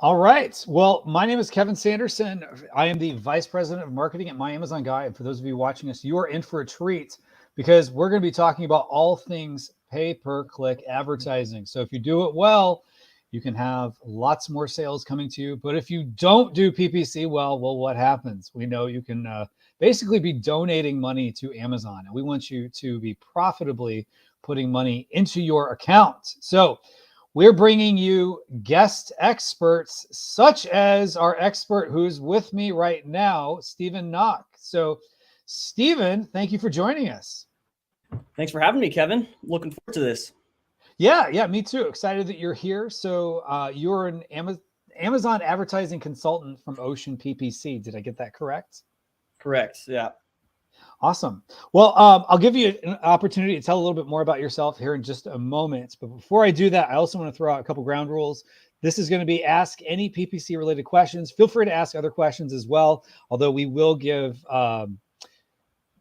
All right. Well, my name is Kevin Sanderson. I am the Vice President of Marketing at My Amazon Guy. And for those of you watching us, you are in for a treat because we're going to be talking about all things pay-per-click advertising. So if you do it well, you can have lots more sales coming to you. But if you don't do PPC well, what happens? We know you can basically be donating money to Amazon. And we want you to be profitably putting money into your account. So we're bringing you guest experts, such as our expert who's with me right now, Stephen Noch. So, Stephen, thank you for joining us. Thanks for having me, Kevin. Looking forward to this. Yeah, me too. Excited that you're here. So, you're an Amazon advertising consultant from Ocean PPC. Did I get that correct? Correct. Yeah. Awesome. Well, I'll give you an opportunity to tell a little bit more about yourself here in just a moment. But before I do that, I also want to throw out a couple ground rules. This is going to be ask any PPC related questions. Feel free to ask other questions as well, although we will give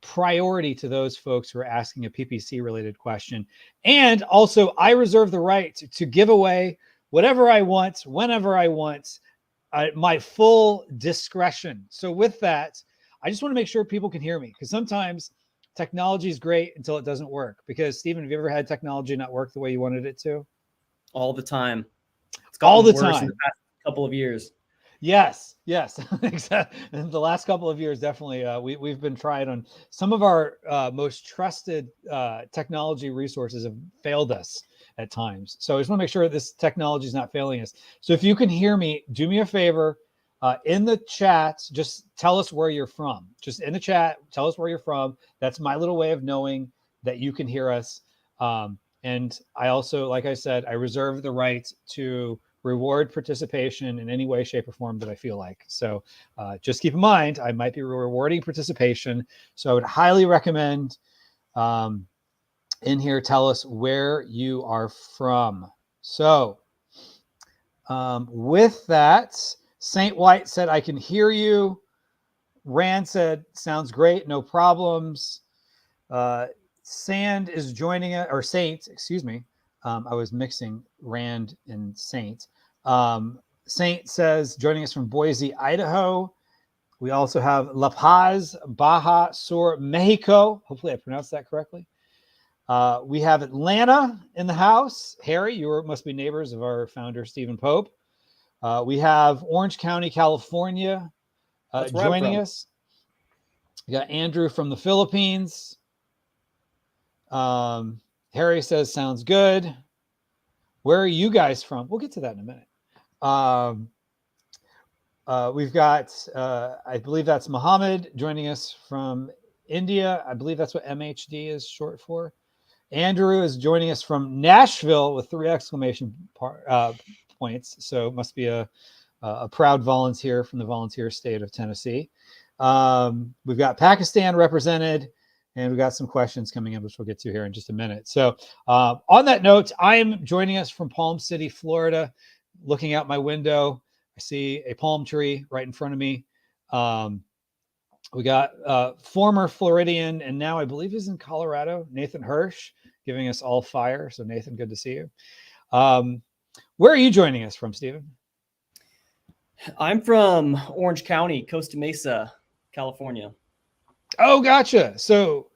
priority to those folks who are asking a PPC related question. And also, I reserve the right to give away whatever I want, whenever I want, my full discretion. So with that, I just want to make sure people can hear me because sometimes technology is great until it doesn't work. Because Stephen, have you ever had technology not work the way you wanted it to? All the time. It's all the time. In the past couple of years. Yes, exactly. In the last couple of years, definitely, we've been trying on some of our most trusted technology resources have failed us at times. So I just want to make sure this technology is not failing us. So if you can hear me, do me a favor. In the chat, just tell us where you're from. Just in the chat, tell us where you're from. That's my little way of knowing that you can hear us. And I also, like I said, I reserve the right to reward participation in any way, shape, or form that I feel like. So just keep in mind, I might be rewarding participation. So I would highly recommend in here, tell us where you are from. So with that, Saint White said, I can hear you. Rand said, sounds great, no problems. Sand is joining us, or Saint, excuse me. I was mixing Rand and Saint. Saint says, joining us from Boise, Idaho. We also have La Paz, Baja Sur, Mexico. Hopefully I pronounced that correctly. We have Atlanta in the house. Harry, you must be neighbors of our founder, Stephen Pope. We have Orange County, California, joining us. We got Andrew from the Philippines. Harry says, sounds good. Where are you guys from? We'll get to that in a minute. We've got, I believe that's Mohammed joining us from India. I believe that's what MHD is short for. Andrew is joining us from Nashville with 3 exclamation points. So it must be a proud volunteer from the volunteer state of Tennessee. We've got Pakistan represented. And we got some questions coming in, which we'll get to here in just a minute. So on that note, I am joining us from Palm City, Florida. Looking out my window, I see a palm tree right in front of me. We got former Floridian, and now I believe he's in Colorado, Nathan Hirsch, giving us all fire. So Nathan, good to see you. Where are you joining us from, Stephen? I'm from Orange County, Costa Mesa, California. Oh, gotcha. So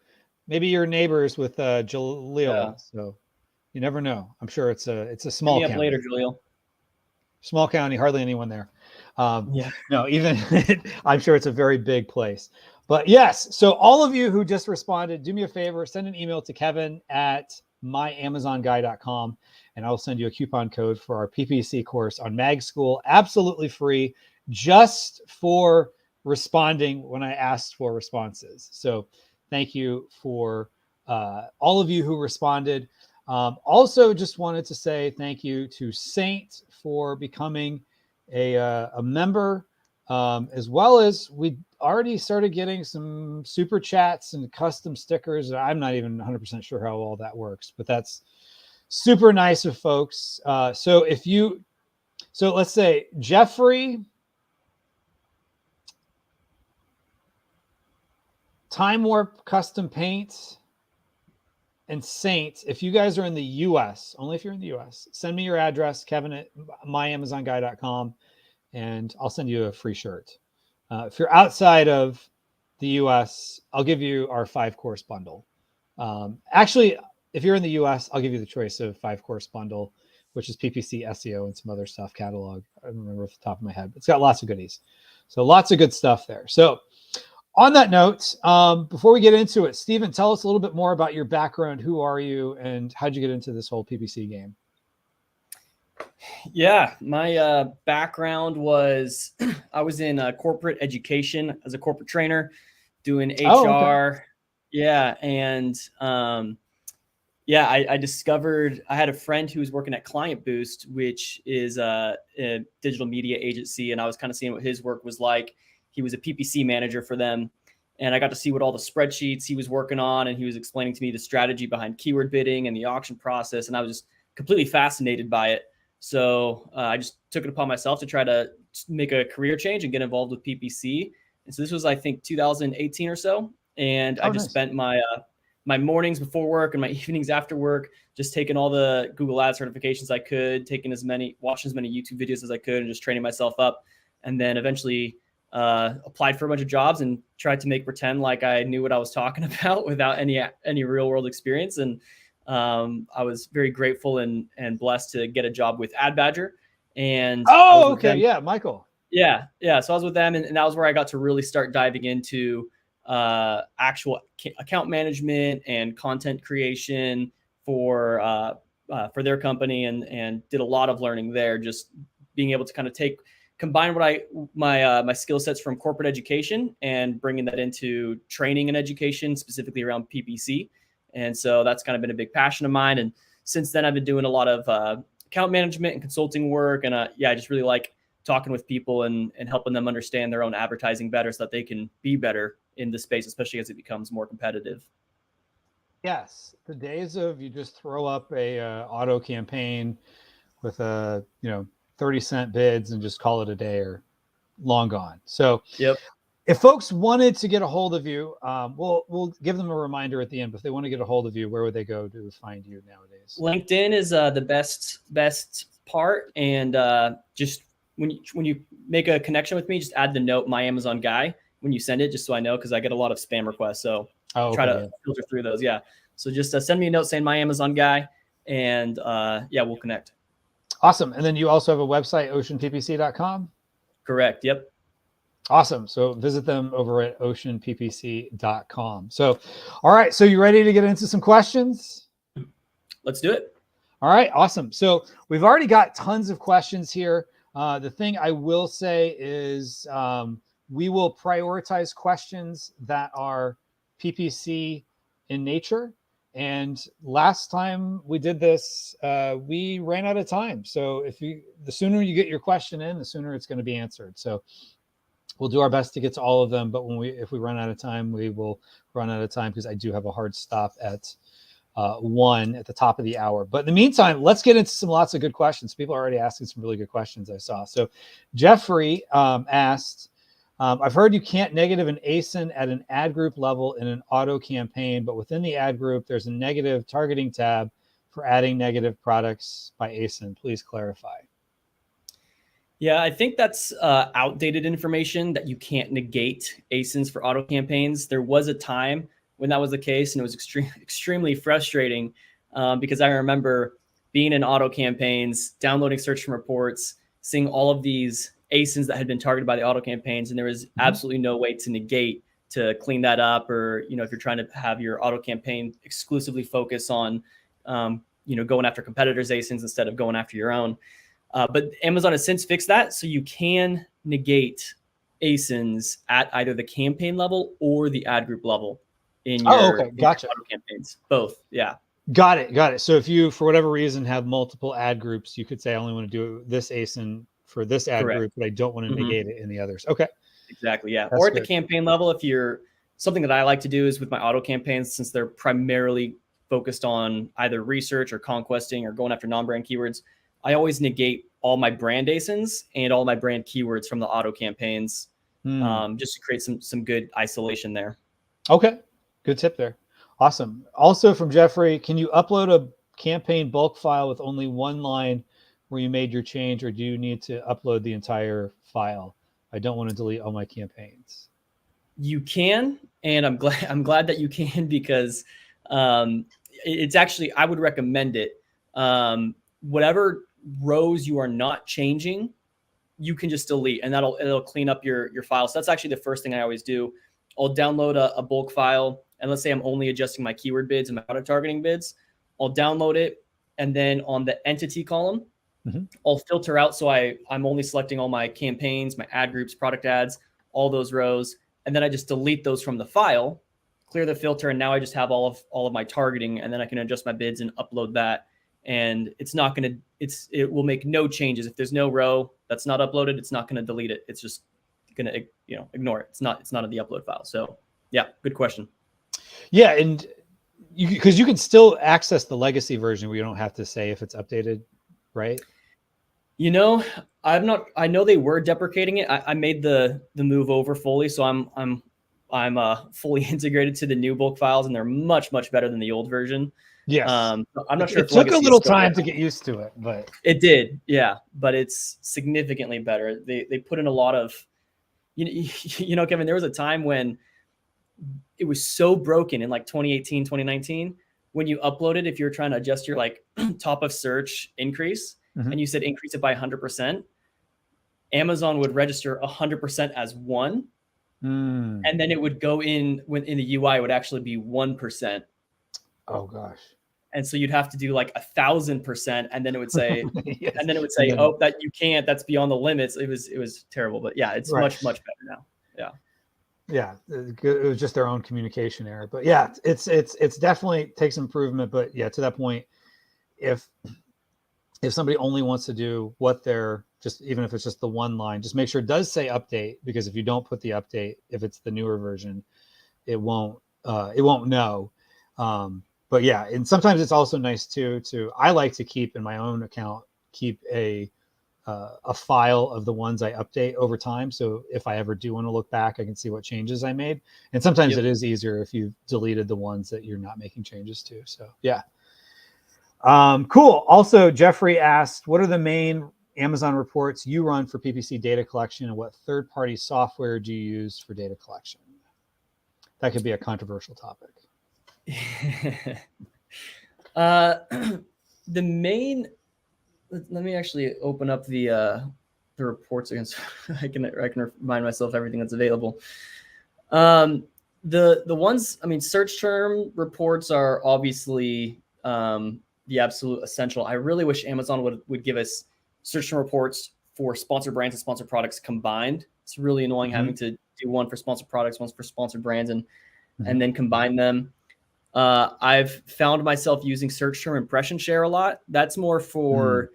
maybe your neighbors with Jaleel. Yeah. So you never know. I'm sure it's a small Hit me up county. later, Jaleel. Small county, hardly anyone there. Yeah. No, even I'm sure it's a very big place. But yes, so all of you who just responded, do me a favor, send an email to kevin@myamazonguy.com, and I'll send you a coupon code for our PPC course on Mag School, absolutely free, just for responding when I asked for responses. So thank you for all of you who responded. Also, just wanted to say thank you to Saint for becoming a member, as well as we already started getting some super chats and custom stickers. I'm not even 100% sure how all that works, but that's super nice of folks. So let's say Jeffrey, Time Warp Custom Paint, and Saint, if you guys are in the US, only if you're in the US, send me your address, kevin@myamazonguy.com, and I'll send you a free shirt. If you're outside of the US, I'll give you our 5-course bundle. Actually, if you're in the US, I'll give you the choice of 5-course bundle, which is PPC, SEO, and some other stuff, catalog. I don't remember off the top of my head, but it's got lots of goodies. So lots of good stuff there. So on that note, before we get into it, Stephen, tell us a little bit more about your background. Who are you, and how'd you get into this whole PPC game? Yeah, my background was I was in corporate education as a corporate trainer, doing HR. Oh, okay. Yeah, and I discovered I had a friend who was working at Client Boost, which is a digital media agency, and I was kind of seeing what his work was like. He was a PPC manager for them, and I got to see what all the spreadsheets he was working on, and he was explaining to me the strategy behind keyword bidding and the auction process, and I was just completely fascinated by it. So I just took it upon myself to try to make a career change and get involved with PPC. And so this was, I think, 2018 or so, and I just spent my my mornings before work and my evenings after work just taking all the Google Ads certifications I could, watching as many YouTube videos as I could, and just training myself up. And then eventually applied for a bunch of jobs and tried to make pretend like I knew what I was talking about without any real world experience. And I was very grateful and blessed to get a job with Ad Badger. And Yeah, Michael. Yeah. So I was with them, and that was where I got to really start diving into actual account management and content creation for their company, and did a lot of learning there. Just being able to kind of combine my skill sets from corporate education and bringing that into training and education, specifically around PPC. And so that's kind of been a big passion of mine. And since then, I've been doing a lot of account management and consulting work. And I just really like talking with people and helping them understand their own advertising better so that they can be better in the space, especially as it becomes more competitive. Yes, the days of you just throw up a auto campaign with 30-cent bids and just call it a day are long gone. So yep. If folks wanted to get a hold of you, we'll give them a reminder at the end. But if they want to get a hold of you, where would they go to find you nowadays? LinkedIn is the best part, and just when you make a connection with me, just add the note "My Amazon Guy" when you send it, just so I know, because I get a lot of spam requests. So try to filter through those. Yeah. So just send me a note saying "My Amazon Guy," and we'll connect. Awesome. And then you also have a website, oceanppc.com. Correct. Yep. Awesome. So visit them over at oceanppc.com. So, all right. So you ready to get into some questions? Let's do it. All right. Awesome. So we've already got tons of questions here. The thing I will say is we will prioritize questions that are PPC in nature. And last time we did this, we ran out of time. So the sooner you get your question in, the sooner it's going to be answered. So We'll do our best to get to all of them, but if we run out of time, we will run out of time because I do have a hard stop at 1 at the top of the hour. But in the meantime, let's get into lots of good questions. People are already asking some really good questions I saw. So Jeffrey asked, I've heard you can't negative an ASIN at an ad group level in an auto campaign, but within the ad group, there's a negative targeting tab for adding negative products by ASIN. Please clarify. Yeah, I think that's outdated information that you can't negate ASINs for auto campaigns. There was a time when that was the case, and it was extremely frustrating because I remember being in auto campaigns, downloading search term reports, seeing all of these ASINs that had been targeted by the auto campaigns, and there was absolutely no way to negate, to clean that up, or if you're trying to have your auto campaign exclusively focus on going after competitors' ASINs instead of going after your own. But Amazon has since fixed that, so you can negate ASINs at either the campaign level or the ad group level in your, gotcha. Your auto campaigns. Both, yeah. Got it. So if you, for whatever reason, have multiple ad groups, you could say I only want to do this ASIN for this ad group, but I don't want to negate it in the others. Okay. Exactly, yeah. That's or at good. The campaign level, if you're something that I like to do is with my auto campaigns, since they're primarily focused on either research or conquesting or going after non-brand keywords, I always negate all my brand ASINs and all my brand keywords from the auto campaigns, just to create some good isolation there. Okay, good tip there. Awesome. Also from Jeffrey, can you upload a campaign bulk file with only one line where you made your change, or do you need to upload the entire file? I don't want to delete all my campaigns. You can, and I'm glad that you can, because it's actually, I would recommend it. Whatever rows you are not changing, you can just delete, and it'll clean up your file. So that's actually the first thing I always do. I'll download a bulk file, and let's say I'm only adjusting my keyword bids and my auto targeting bids. I'll download it, and then on the entity column, I'll filter out. So I'm only selecting all my campaigns, my ad groups, product ads, all those rows, and then I just delete those from the file, clear the filter, and now I just have all of my targeting, and then I can adjust my bids and upload that. And it will make no changes. If there's no row that's not uploaded, it's not going to delete it. It's just going to ignore it. It's not in the upload file. So yeah, good question. Yeah, and because you can still access the legacy version where you don't have to say if it's updated, right? I know they were deprecating it. I made the move over fully, so I'm fully integrated to the new bulk files, and they're much better than the old version. Yes. I'm not sure. It took a little time to get used to it, but it did. Yeah, but it's significantly better. They put in a lot of, Kevin, there was a time when it was so broken in like 2018, 2019, when you uploaded, if you're trying to adjust your like top of search increase, and you said increase it by 100%, Amazon would register 100% as 1. And then it would go in the UI, it would actually be 1%. Oh gosh. And so you'd have to do like 1,000%, and then it would say, yes. and then it would say, oh, that you can't, that's beyond the limits. It was terrible, but yeah, it's much better now. Yeah. Yeah. It was just their own communication error, but yeah, it's definitely takes improvement. But yeah, to that point, if somebody only wants to do what they're just, even if it's just the one line, just make sure it does say update, because if you don't put the update, if it's the newer version, it won't know. But yeah, and sometimes it's also nice too, I like to keep in my own account, keep a file of the ones I update over time. So if I ever do want to look back, I can see what changes I made. And sometimes it is easier if you've deleted the ones that you're not making changes to. So yeah. Cool. Also, Jeffrey asked, what are the main Amazon reports you run for PPC data collection, and what third-party software do you use for data collection? That could be a controversial topic. The main, let me actually open up the reports again, so I can remind myself everything that's available. The ones, search term reports are obviously the absolute essential. I really wish Amazon would give us search term reports for sponsored brands and sponsored products combined. It's really annoying having to do one for sponsored products, one for sponsored brands, and then combine them. I've found myself using search term impression share a lot. That's more for,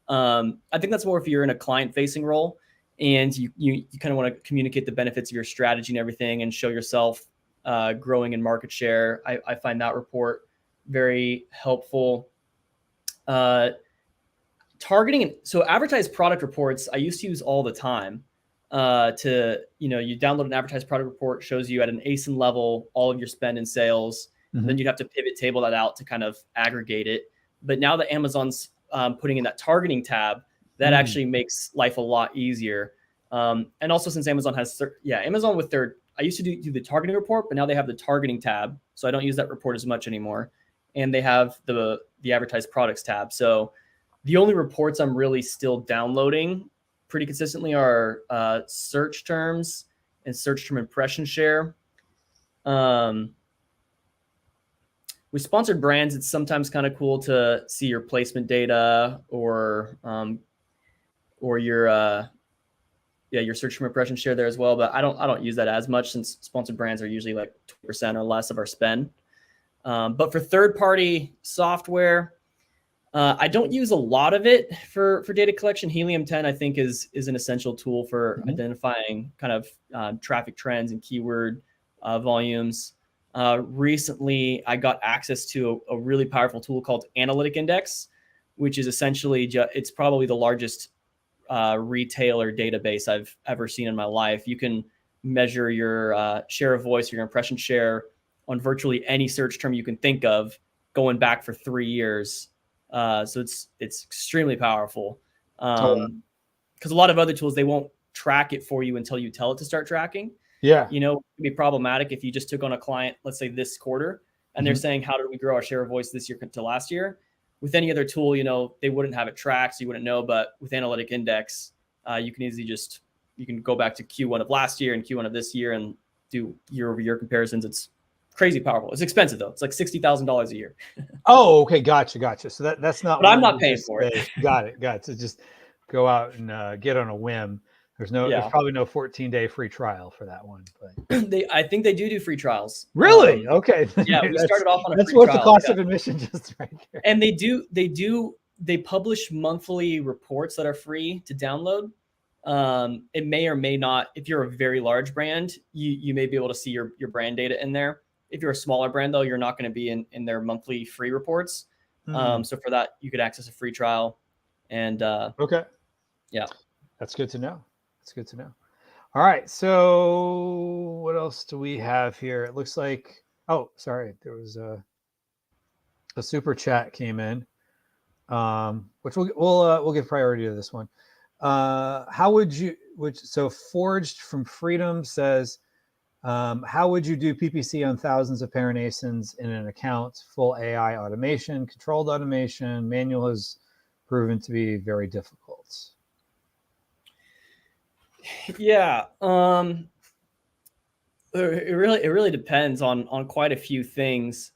I think that's more if you're in a client facing role and you kind of want to communicate the benefits of your strategy and everything, and show yourself growing in market share. I find that report very helpful. Targeting, so advertised product reports I used to use all the time. You download an advertised product report, shows you at an ASIN level all of your spend and sales. Mm-hmm. Then you'd have to pivot table that out to kind of aggregate it. But now that Amazon's putting in that targeting tab, that actually makes life a lot easier. And also, since Amazon has, Amazon with their, I used to do the targeting report, but now they have the targeting tab, so I don't use that report as much anymore. And they have the advertised products tab. So the only reports I'm really still downloading pretty consistently are search terms and search term impression share. With sponsored brands, it's sometimes kind of cool to see your placement data or your search term impression share there as well. But I don't use that as much, since sponsored brands are usually like 2% or less of our spend. But for third-party software, I don't use a lot of it for data collection. Helium 10, I think, is an essential tool for identifying kind of traffic trends and keyword volumes. Recently, I got access to a really powerful tool called Analytic Index, which is essentially it's probably the largest retailer database I've ever seen in my life. You can measure your share of voice or your impression share on virtually any search term you can think of, going back for 3 years. So it's extremely powerful. Because a lot of other tools, they won't track it for you until you tell it to start tracking. Yeah. It can be problematic if you just took on a client, let's say this quarter, and they're saying, how did we grow our share of voice this year to last year? With any other tool, they wouldn't have it tracked, so you wouldn't know. But with Analytic Index, you can easily you can go back to Q1 of last year and Q1 of this year and do year-over-year comparisons. It's crazy powerful. It's expensive though. It's like $60,000 a year. Oh, okay. Gotcha. So that's not, but I'm not paying for it. Got it. So just go out and get on a whim. There's probably no 14-day free trial for that one, but I think they do free trials. Really? Okay. Yeah, we started off on a free trial. That's worth the cost of admission just right there. And they publish monthly reports that are free to download. It may or may not, if you're a very large brand, you may be able to see your brand data in there. If you're a smaller brand though, you're not going to be in their monthly free reports. So for that, you could access a free trial. And okay. Yeah. That's good to know. All right. So what else do we have here? It looks like, there was a super chat came in, which we'll give priority to this one. How would you, so Forged from Freedom says, how would you do PPC on thousands of parent ASINs in an account? Full AI automation, controlled automation, manual has proven to be very difficult. Yeah. It really depends on quite a few things.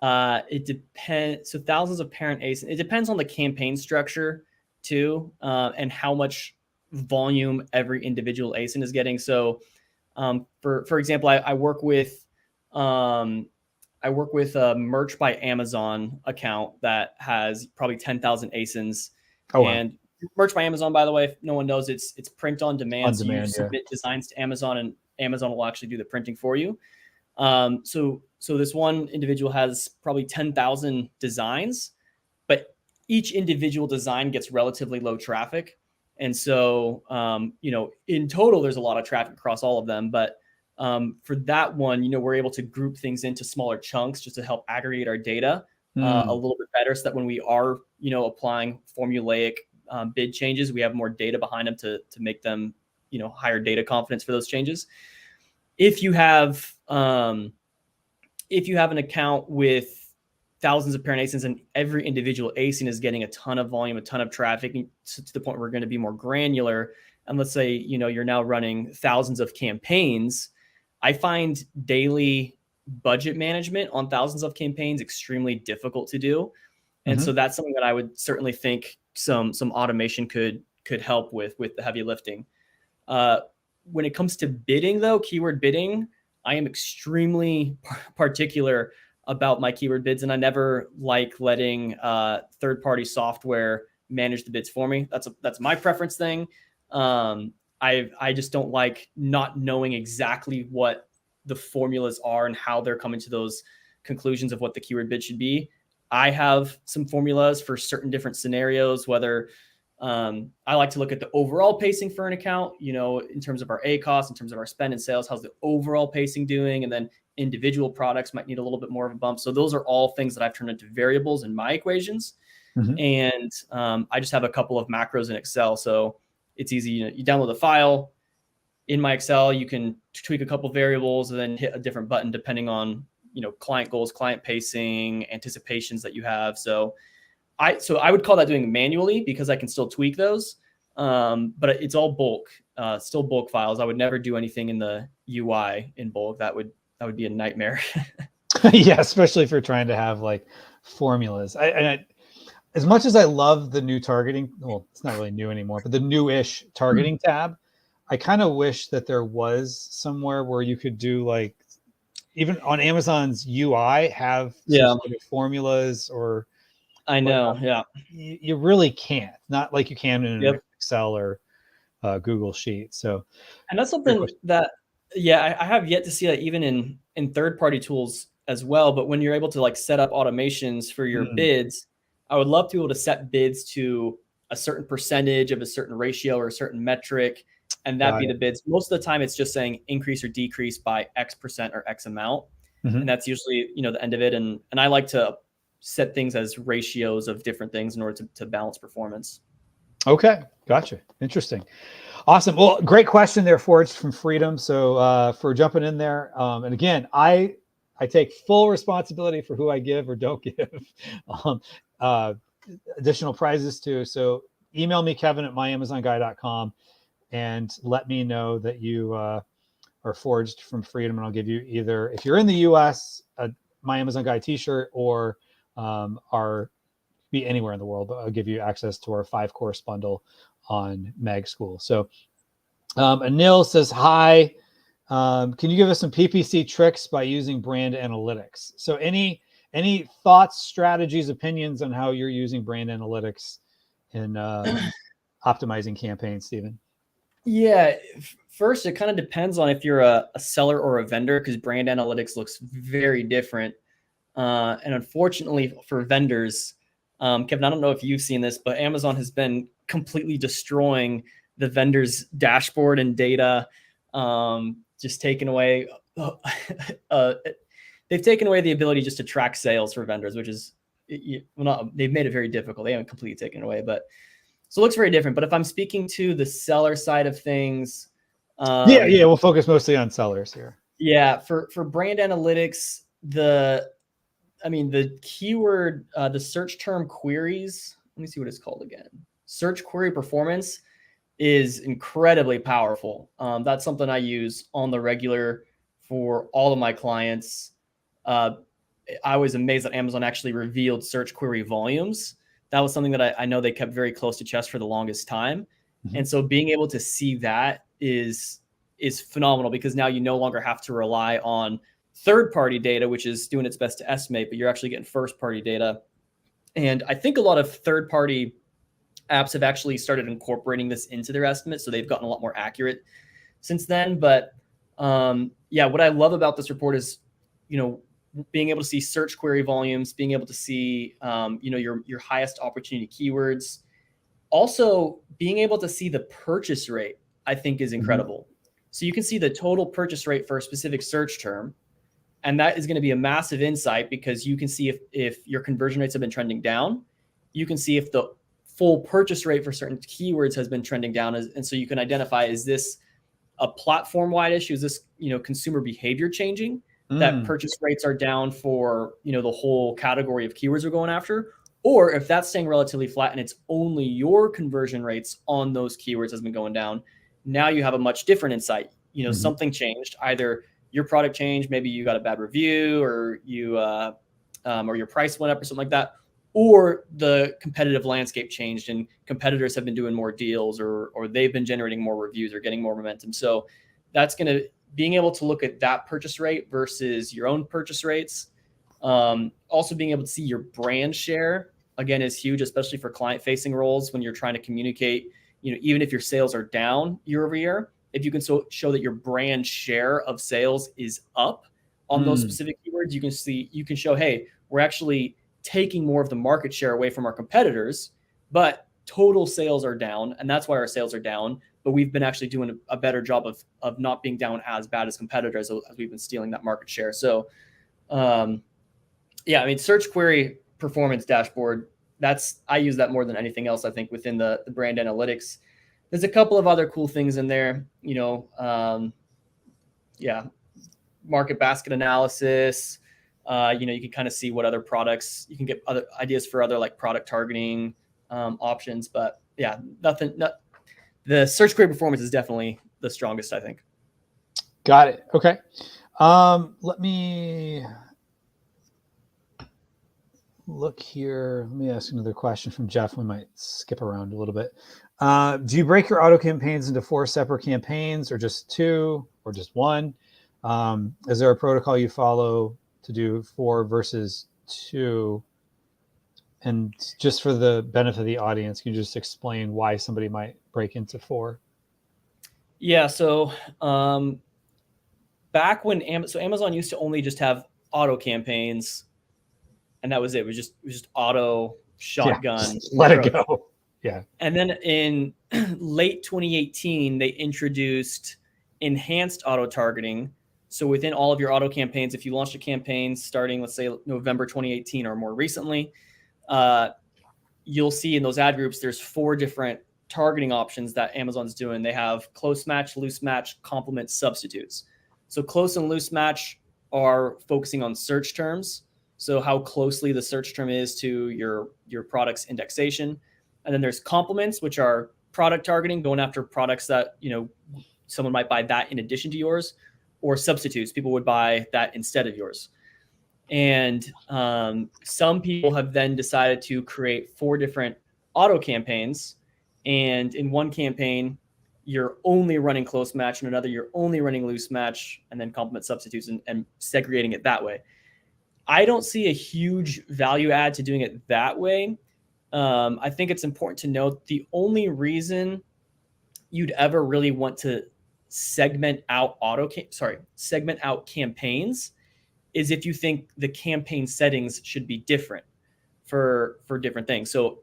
It depends. So thousands of parent ASIN, it depends on the campaign structure too, and how much volume every individual ASIN is getting. So for example, I work with a Merch by Amazon account that has probably 10,000 ASINs. Wow. And Merch by Amazon, by the way, if no one knows, it's print on demand. So you submit designs to Amazon, and Amazon will actually do the printing for you. So this one individual has probably 10,000 designs, but each individual design gets relatively low traffic. And so, in total, there's a lot of traffic across all of them. But for that one, we're able to group things into smaller chunks just to help aggregate our data a little bit better, so that when we are, applying formulaic bid changes, we have more data behind them to make them, higher data confidence for those changes. If you have an account with thousands of parent ASINs and every individual ASIN is getting a ton of volume, a ton of traffic, to the point where we're going to be more granular. And let's say, you're now running thousands of campaigns. I find daily budget management on thousands of campaigns extremely difficult to do. And so that's something that I would certainly think some automation could help with the heavy lifting. When it comes to bidding though, keyword bidding, I am extremely particular about my keyword bids, and I never like letting third-party software manage the bids for me. That's my preference thing. I I just don't like not knowing exactly what the formulas are and how they're coming to those conclusions of what the keyword bid should be. I have some formulas for certain different scenarios, whether I like to look at the overall pacing for an account, in terms of our ACoS, in terms of our spend and sales, how's the overall pacing doing? And then individual products might need a little bit more of a bump. So those are all things that I've turned into variables in my equations. Mhm. And I just have a couple of macros in Excel. So it's easy. You download the file. In my Excel, you can tweak a couple of variables and then hit a different button depending on, client goals, client pacing, anticipations that you have. So I would call that doing manually because I can still tweak those. But it's all bulk, still bulk files. I would never do anything in the UI in bulk. That would be a nightmare. Yeah, especially if you're trying to have like formulas. As much as I love the new targeting, well, it's not really new anymore, but the new-ish targeting tab, I kind of wish that there was somewhere where you could do like, even on Amazon's UI, have some sort of formulas or. I know, yeah. You really can't, not like you can in an Excel or Google Sheet. So, and that's something that, I have yet to see that even in third-party tools as well. But when you're able to like set up automations for your bids, I would love to be able to set bids to a certain percentage of a certain ratio or a certain metric, and that be the bids. Most of the time, it's just saying increase or decrease by X% or X amount, and that's usually the end of it. And I like to set things as ratios of different things in order to balance performance. Okay, gotcha. Interesting. Awesome. Well, great question there, Forged from Freedom. So for jumping in there, and again, I take full responsibility for who I give or don't give additional prizes to. So email me, Kevin@myamazonguy.com, and let me know that you are Forged from Freedom, and I'll give you either, if you're in the US, a My Amazon Guy t-shirt, or be anywhere in the world, but I'll give you access to our 5-course bundle on Mag School. So Anil says, hi, can you give us some PPC tricks by using brand analytics? So any thoughts, strategies, opinions on how you're using brand analytics in optimizing campaigns, Stephen? Yeah, first, it kind of depends on if you're a seller or a vendor, because brand analytics looks very different. And unfortunately for vendors, Kevin, I don't know if you've seen this, but Amazon has been completely destroying the vendor's dashboard and data, just taking away, they've taken away the ability just to track sales for vendors, which is, they've made it very difficult. They haven't completely taken it away, but so it looks very different. But if I'm speaking to the seller side of things, we'll focus mostly on sellers here. Yeah, for brand analytics, the keyword, the search term queries, let me see what it's called again. Search query performance is incredibly powerful. That's something I use on the regular for all of my clients. I was amazed that Amazon actually revealed search query volumes. That was something that I know they kept very close to chest for the longest time. And so being able to see that is phenomenal, because now you no longer have to rely on third-party data, which is doing its best to estimate, but you're actually getting first-party data. And I think a lot of third-party apps have actually started incorporating this into their estimates, so they've gotten a lot more accurate since then. But what I love about this report is, being able to see search query volumes, being able to see, your highest opportunity keywords. Also, being able to see the purchase rate, I think, is incredible. So you can see the total purchase rate for a specific search term. And that is going to be a massive insight, because you can see if your conversion rates have been trending down. You can see if the full purchase rate for certain keywords has been trending down. And so you can identify, is this a platform-wide issue? Is this, consumer behavior changing? That purchase rates are down for, the whole category of keywords we're going after? Or if that's staying relatively flat and it's only your conversion rates on those keywords has been going down, now you have a much different insight. Something changed. Either your product changed, maybe you got a bad review, or you or your price went up or something like that, or the competitive landscape changed and competitors have been doing more deals, or they've been generating more reviews or getting more momentum. So that's going to, being able to look at that purchase rate versus your own purchase rates. Also being able to see your brand share, again, is huge, especially for client-facing roles when you're trying to communicate, even if your sales are down year over year, if you can show that your brand share of sales is up on those specific keywords, you can show, hey, we're actually taking more of the market share away from our competitors, but total sales are down, and that's why our sales are down. But we've been actually doing a better job of not being down as bad as competitors as we've been stealing that market share. So, search query performance dashboard, I use that more than anything else, I think, within the brand analytics. There's a couple of other cool things in there, market basket analysis. You can kind of see what other products, you can get other ideas for other like product targeting options. But yeah, the search query performance is definitely the strongest, I think. Got it. Okay. Let me look here. Let me ask another question from Jeff. We might skip around a little bit. Do you break your auto campaigns into 4 separate campaigns, or just 2, or just 1? Is there a protocol you follow to do 4 versus 2? And just for the benefit of the audience, can you just explain why somebody might break into 4? Yeah. So back when Amazon used to only just have auto campaigns, and that was it. It was just auto shotgun. Let it go. Yeah. And then in late 2018, they introduced enhanced auto targeting. So within all of your auto campaigns, if you launched a campaign starting, let's say, November 2018 or more recently, you'll see in those ad groups, there's 4 different targeting options that Amazon's doing. They have close match, loose match, complement, substitutes. So close and loose match are focusing on search terms. So how closely the search term is to your product's indexation. And then there's complements, which are product targeting, going after products that, someone might buy that in addition to yours, or substitutes. People would buy that instead of yours. And some people have then decided to create 4 different auto campaigns. And in one campaign, you're only running close match, and another, you're only running loose match, and then complement, substitutes, and segregating it that way. I don't see a huge value add to doing it that way. I think it's important to note the only reason you'd ever really want to segment out campaigns is if you think the campaign settings should be different for different things. So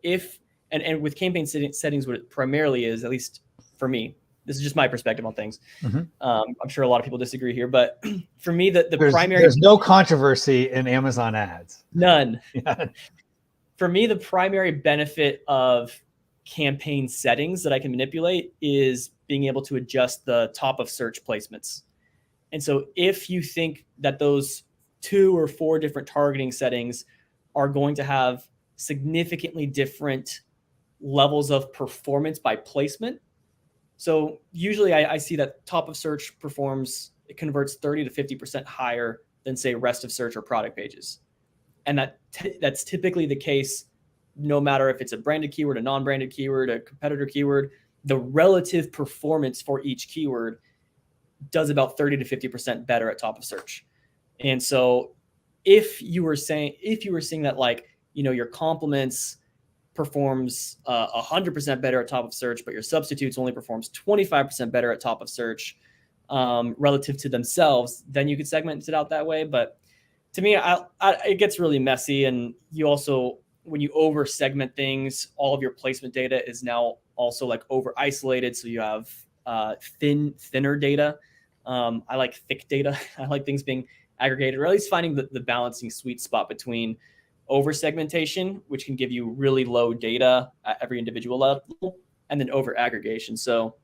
and with campaign settings, what it primarily is, at least for me, this is just my perspective on things. Mm-hmm. I'm sure a lot of people disagree here, but for me, there's no controversy in Amazon ads. None. Yeah. For me, the primary benefit of campaign settings that I can manipulate is being able to adjust the top of search placements. And so if you think that those 2 or 4 different targeting settings are going to have significantly different levels of performance by placement. So usually I see that top of search it converts 30 to 50% higher than, say, rest of search or product pages. And that's typically the case no matter if it's a branded keyword, a non-branded keyword, a competitor keyword. The relative performance for each keyword does about 30 to 50% better at top of search. And so if you were seeing that, like, your complements performs 100% better at top of search, but your substitutes only performs 25% better at top of search relative to themselves, then you could segment it out that way. But to me, it gets really messy. And you also, when you over segment things, all of your placement data is now also like over isolated. So you have thinner data. I like thick data. I like things being aggregated, or at least finding the balancing sweet spot between over segmentation, which can give you really low data at every individual level, and then over aggregation. So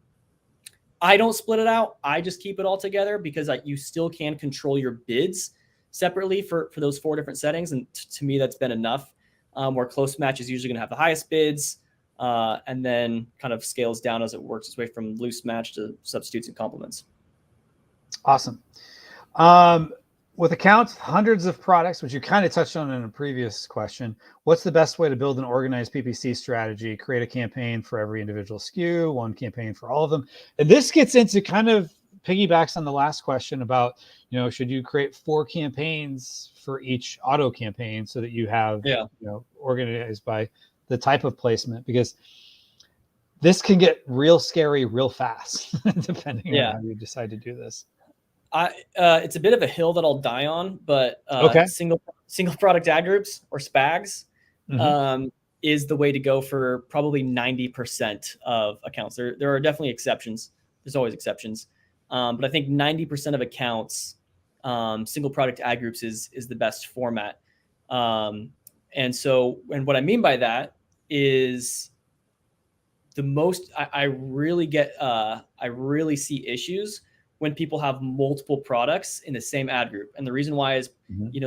I don't split it out. I just keep it all together because you still can control your bids separately for those 4 different settings. And to me, that's been enough. Where close match is usually going to have the highest bids, and then kind of scales down as it works its way from loose match to substitutes and complements. Awesome. With accounts, hundreds of products, which you kind of touched on in a previous question, what's the best way to build an organized PPC strategy? Create a campaign for every individual SKU, 1 campaign for all of them. And this gets into kind of piggybacks on the last question about, should you create 4 campaigns for each auto campaign so that you have, organized by the type of placement? Because this can get real scary real fast, depending Yeah. on how you decide to do this. It's a bit of a hill that I'll die on, but Okay. single product ad groups or SPAGs is the way to go for probably 90% of accounts. There are definitely exceptions. There's always exceptions. But I think 90% of accounts, single product ad groups is the best format. And what I mean by that is the most, I really see issues when people have multiple products in the same ad group. And the reason why is,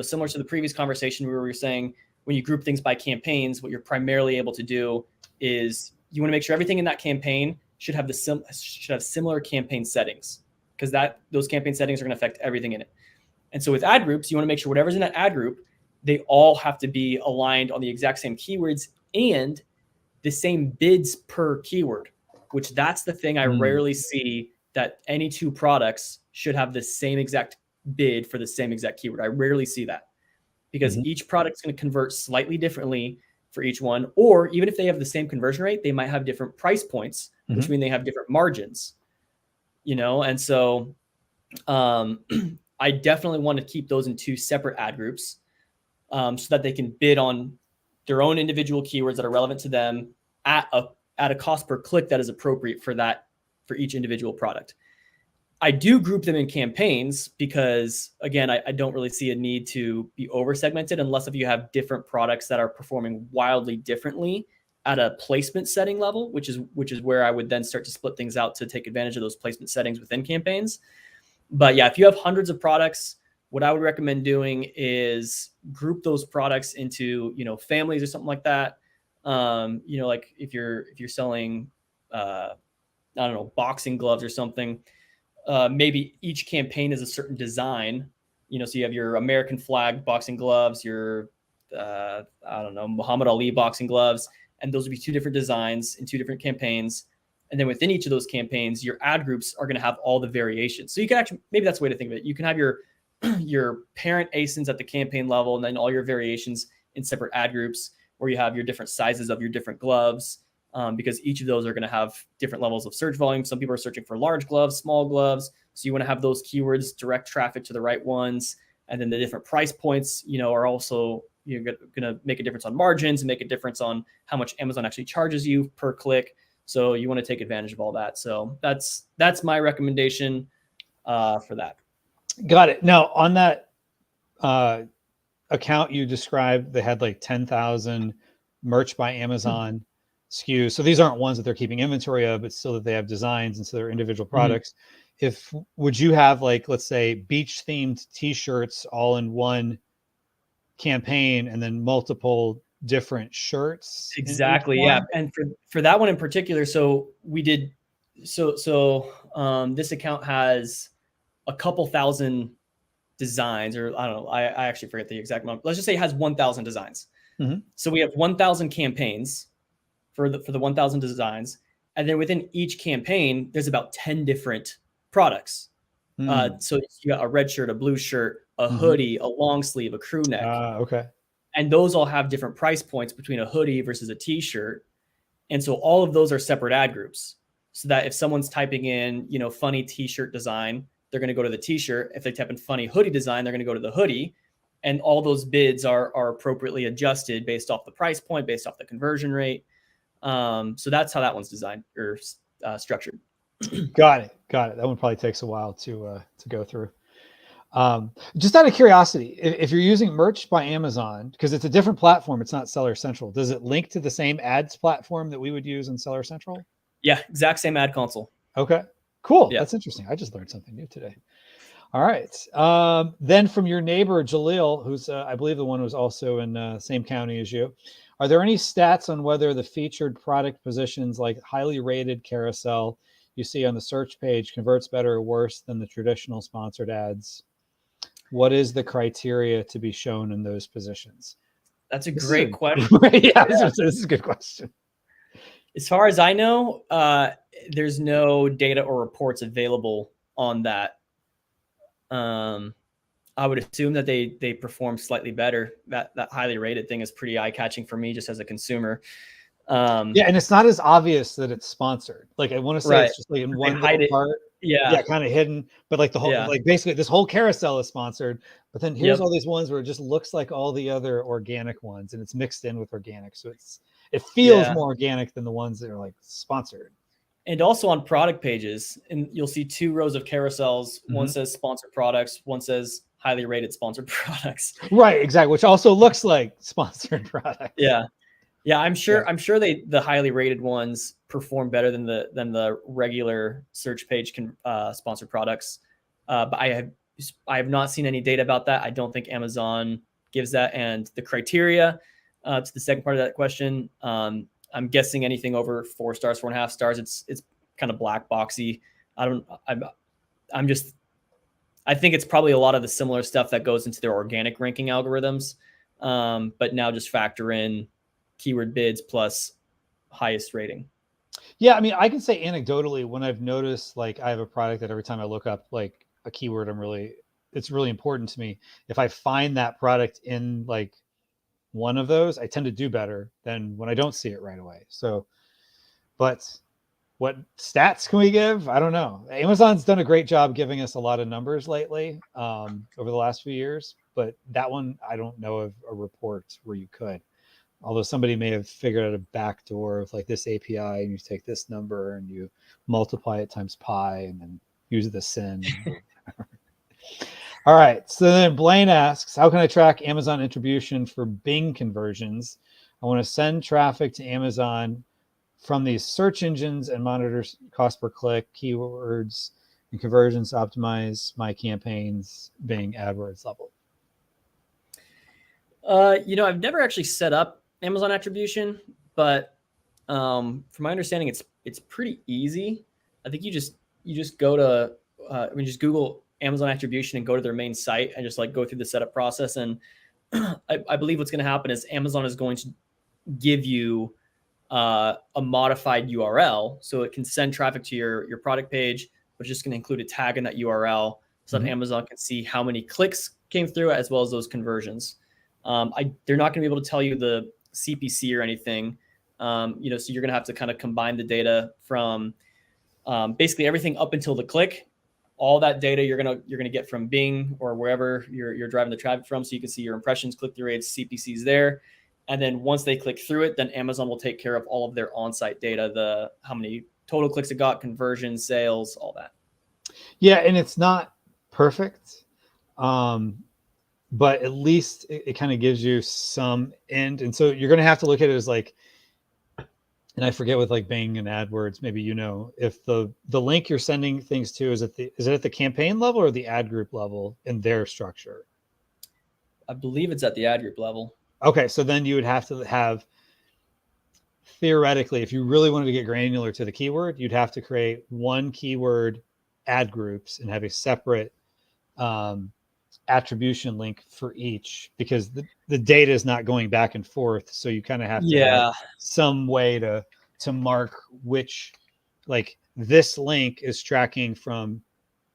similar to the previous conversation where we were saying, when you group things by campaigns, what you're primarily able to do is you want to make sure everything in that campaign should have similar campaign settings, because those campaign settings are going to affect everything in it. And so with ad groups, you want to make sure whatever's in that ad group, they all have to be aligned on the exact same keywords and the same bids per keyword, which that's the thing I rarely see, that any two products should have the same exact bid for the same exact keyword. I rarely see that, because each product's going to convert slightly differently for each one, or even if they have the same conversion rate, they might have different price points, which mean they have different margins, and so I definitely want to keep those in two separate ad groups, so that they can bid on their own individual keywords that are relevant to them at a cost per click that is appropriate for each individual product. I do group them in campaigns because, again, I don't really see a need to be over segmented unless if you have different products that are performing wildly differently at a placement setting level, which is where I would then start to split things out to take advantage of those placement settings within campaigns. But yeah, if you have hundreds of products, what I would recommend doing is group those products into, families or something like that. Like if you're selling, I don't know, boxing gloves or something, maybe each campaign is a certain design, so you have your American flag boxing gloves, your, I don't know, Muhammad Ali boxing gloves, and those would be two different designs in two different campaigns. And then within each of those campaigns, your ad groups are going to have all the variations. So you can actually, maybe that's the way to think of it. You can have your parent ASINs at the campaign level, and then all your variations in separate ad groups where you have your different sizes of your different gloves, because each of those are going to have different levels of search volume. Some people are searching for large gloves, small gloves. So you want to have those keywords direct traffic to the right ones. And then the different price points, are also going to make a difference on margins and make a difference on how much Amazon actually charges you per click. So you want to take advantage of all that. So that's my recommendation for that. Got it. Now on that account you described, they had like 10,000 merch by Amazon SKUs. So these aren't ones that they're keeping inventory of, but still that they have designs and so they're individual products. Would you have, like, let's say, beach themed t-shirts all in one campaign and then multiple different shirts? Exactly. Yeah. And for that one in particular, so we did, this account has a couple thousand designs, or I don't know, I actually forget the exact number. Let's just say it has 1,000 designs. So we have 1,000 campaigns for the 1,000 designs. And then within each campaign, there's about 10 different products. So you got a red shirt, a blue shirt, a hoodie, a long sleeve, a crew neck. Okay. And those all have different price points between a hoodie versus a t-shirt. And so all of those are separate ad groups, so that if someone's typing in, funny t-shirt design, they're going to go to the t-shirt. If they type in funny hoodie design, they're going to go to the hoodie. And all those bids are appropriately adjusted based off the price point, based off the conversion rate. So that's how that one's designed or structured. Got it. That one probably takes a while to go through. Just out of curiosity, if you're using merch by Amazon, because it's a different platform, it's not Seller Central, does it link to the same ads platform that we would use in Seller Central? Yeah, exact same ad console. Okay, cool. Yeah. That's interesting. I just learned something new today. All right. Then from your neighbor, Jaleel, who's I believe the one who's also in the same county as you, are there any stats on whether the featured product positions, like highly rated carousel you see on the search page, converts better or worse than the traditional sponsored ads? What is the criteria to be shown in those positions? That's a great question. This is a good question. As far as I know, there's no data or reports available on that. I would assume that they perform slightly better. That highly rated thing is pretty eye-catching for me just as a consumer. Yeah, and it's not as obvious that it's sponsored. Like, I want to say Right. it's just like in They one hide little it. part. Yeah. Yeah, kind of hidden, but like the whole, Yeah. like basically this whole carousel is sponsored. But then here's Yep. all these ones where it just looks like all the other organic ones, and it's mixed in with organic, so it feels Yeah. more organic than the ones that are like sponsored. And also on product pages, and you'll see 2 rows of carousels. One Mhm. says sponsored products, one says highly rated sponsored products. Right, exactly, which also looks like sponsored products. Yeah. Yeah, I'm Yeah. sure the highly rated ones perform better than the regular search page sponsored products. But I have not seen any data about that. I don't think Amazon gives that. And the criteria to the second part of that question, I'm guessing anything over 4 stars, 4.5 stars. It's kind of black boxy. I think it's probably a lot of the similar stuff that goes into their organic ranking algorithms. But now just factor in keyword bids plus highest rating. Yeah, I mean, I can say anecdotally when I've noticed, like, I have a product that every time I look up like a keyword, it's really important to me. If I find that product in like one of those, I tend to do better than when I don't see it right away. So, but what stats can we give? I don't know. Amazon's done a great job giving us a lot of numbers lately, over the last few years, but that one, I don't know of a report where you could. Although somebody may have figured out a backdoor of like this API, and you take this number and you multiply it times pi and then use the SIN. All right. So then Blaine asks, how can I track Amazon attribution for Bing conversions? I want to send traffic to Amazon from these search engines and monitor cost per click, keywords, and conversions to optimize my campaigns Bing AdWords level. I've never actually set up Amazon attribution, but from my understanding, it's pretty easy. I think you just go to just Google Amazon attribution and go to their main site and just like go through the setup process. And I believe what's going to happen is Amazon is going to give you a modified URL, so it can send traffic to your product page, but it's just going to include a tag in that URL so that Amazon can see how many clicks came through as well as those conversions. They're not going to be able to tell you the CPC or anything. So you're going to have to kind of combine the data from basically everything up until the click. All that data you're gonna get from Bing or wherever you're driving the traffic from, so you can see your impressions, click-through rates, CPCs there. And then once they click through it, then Amazon will take care of all of their on-site data, how many total clicks it got, conversions, sales, all that. Yeah, and it's not perfect, but at least it kind of gives you some end. And so you're going to have to look at it as like, and I forget with like Bing and AdWords, maybe if the link you're sending things to is it at the campaign level or the ad group level in their structure? I believe it's at the ad group level. Okay, so then you would have to have, theoretically, if you really wanted to get granular to the keyword, you'd have to create one keyword ad groups and have a separate attribution link for each, because the data is not going back and forth. So you kind of have to have some way to mark which, like, this link is tracking from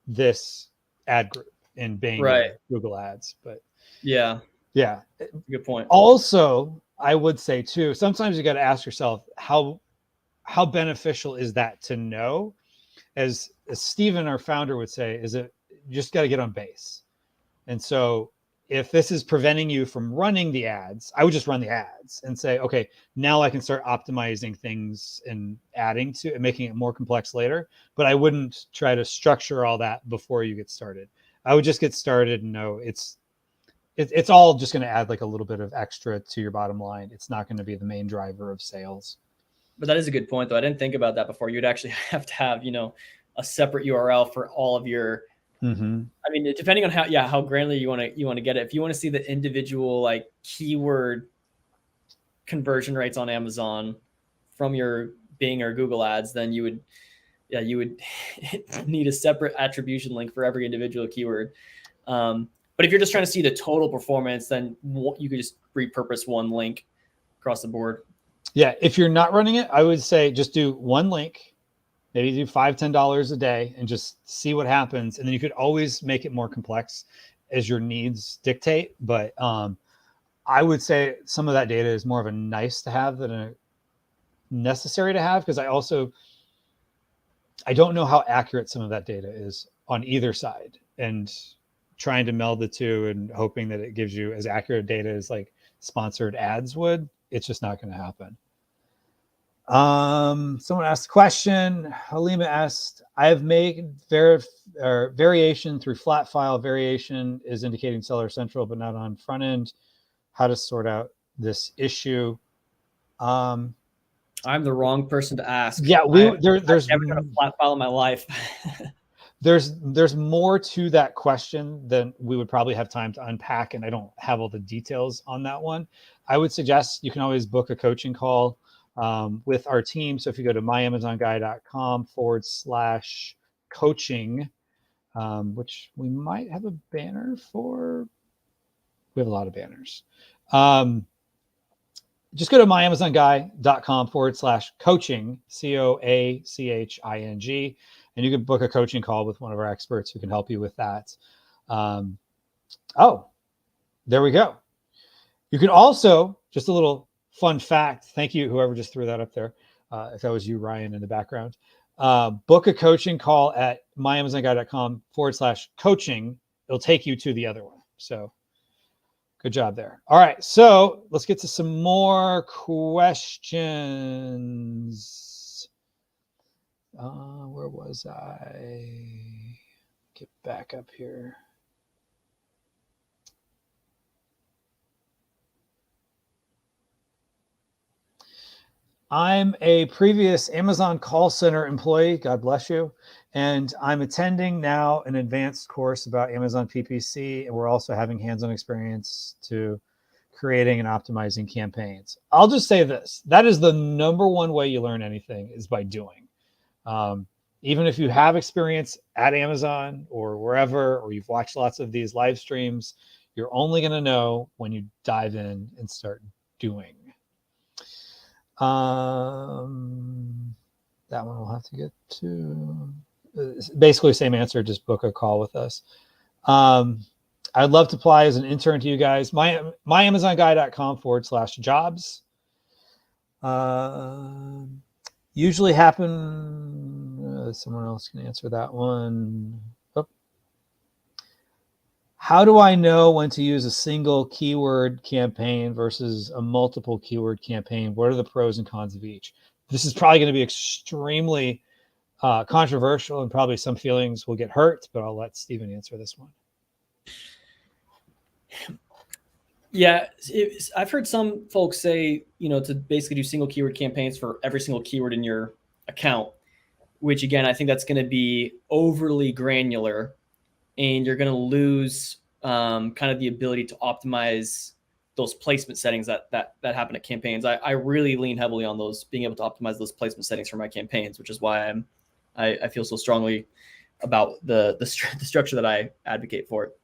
this ad group in Bing, right, or Google Ads. But yeah, good point. Also, I would say too, sometimes you got to ask yourself how beneficial is that to know? As Steven, our founder, would say, is it you just got to get on base. And so if this is preventing you from running the ads, I would just run the ads and say, okay, now I can start optimizing things and adding to and making it more complex later. But I wouldn't try to structure all that before you get started. I would just get started and know it's all just going to add like a little bit of extra to your bottom line. It's not going to be the main driver of sales. But that is a good point, though. I didn't think about that before. You'd actually have to have, a separate URL for all of your. I mean, depending on how granular you want to get it. If you want to see the individual like keyword conversion rates on Amazon from your Bing or Google ads, then you would need a separate attribution link for every individual keyword. But if you're just trying to see the total performance, then you could just repurpose one link across the board. Yeah, if you're not running it, I would say just do one link. Maybe do $5-10 a day and just see what happens. And then you could always make it more complex as your needs dictate. But I would say some of that data is more of a nice to have than necessary to have, because I don't know how accurate some of that data is on either side, and trying to meld the two and hoping that it gives you as accurate data as like sponsored ads would, it's just not going to happen. Someone asked a question. Halima asked, I have made variation through flat file. Variation is indicating Seller Central, but not on front end. How to sort out this issue? I'm the wrong person to ask. Yeah, there's I've never done a flat file in my life. there's more to that question than we would probably have time to unpack, and I don't have all the details on that one. I would suggest you can always book a coaching call with our team. So if you go to myamazonguy.com/coaching, which we might have a banner for. We have a lot of banners. Just go to myamazonguy.com/coaching, COACHING, and you can book a coaching call with one of our experts who can help you with that. Oh, there we go. You can also, just a little fun fact. Thank you, whoever just threw that up there. If that was you, Ryan, in the background. Book a coaching call at myamazonguy.com/coaching. It'll take you to the other one. So good job there. All right. So let's get to some more questions. Where was I? Get back up here. I'm a previous Amazon call center employee, God bless you, and I'm attending now an advanced course about Amazon PPC, and we're also having hands-on experience to creating and optimizing campaigns. I'll just say this, that is the number one way you learn anything, is by doing. Even if you have experience at Amazon or wherever, or you've watched lots of these live streams, you're only going to know when you dive in and start doing. That one we'll have to get to. Basically same answer, just book a call with us. I'd love to apply as an intern to you guys. myamazonguy.com/jobs. Usually happen, someone else can answer that one. Oh. How do I know when to use a single keyword campaign versus a multiple keyword campaign? What are the pros and cons of each? This is probably going to be extremely controversial, and probably some feelings will get hurt, but I'll let Stephen answer this one. Yeah, I've heard some folks say, to basically do single keyword campaigns for every single keyword in your account, which again, I think that's going to be overly granular, and you're going to lose kind of the ability to optimize those placement settings that happen at campaigns. I really lean heavily on those, being able to optimize those placement settings for my campaigns, which is why I feel so strongly about the structure that I advocate for.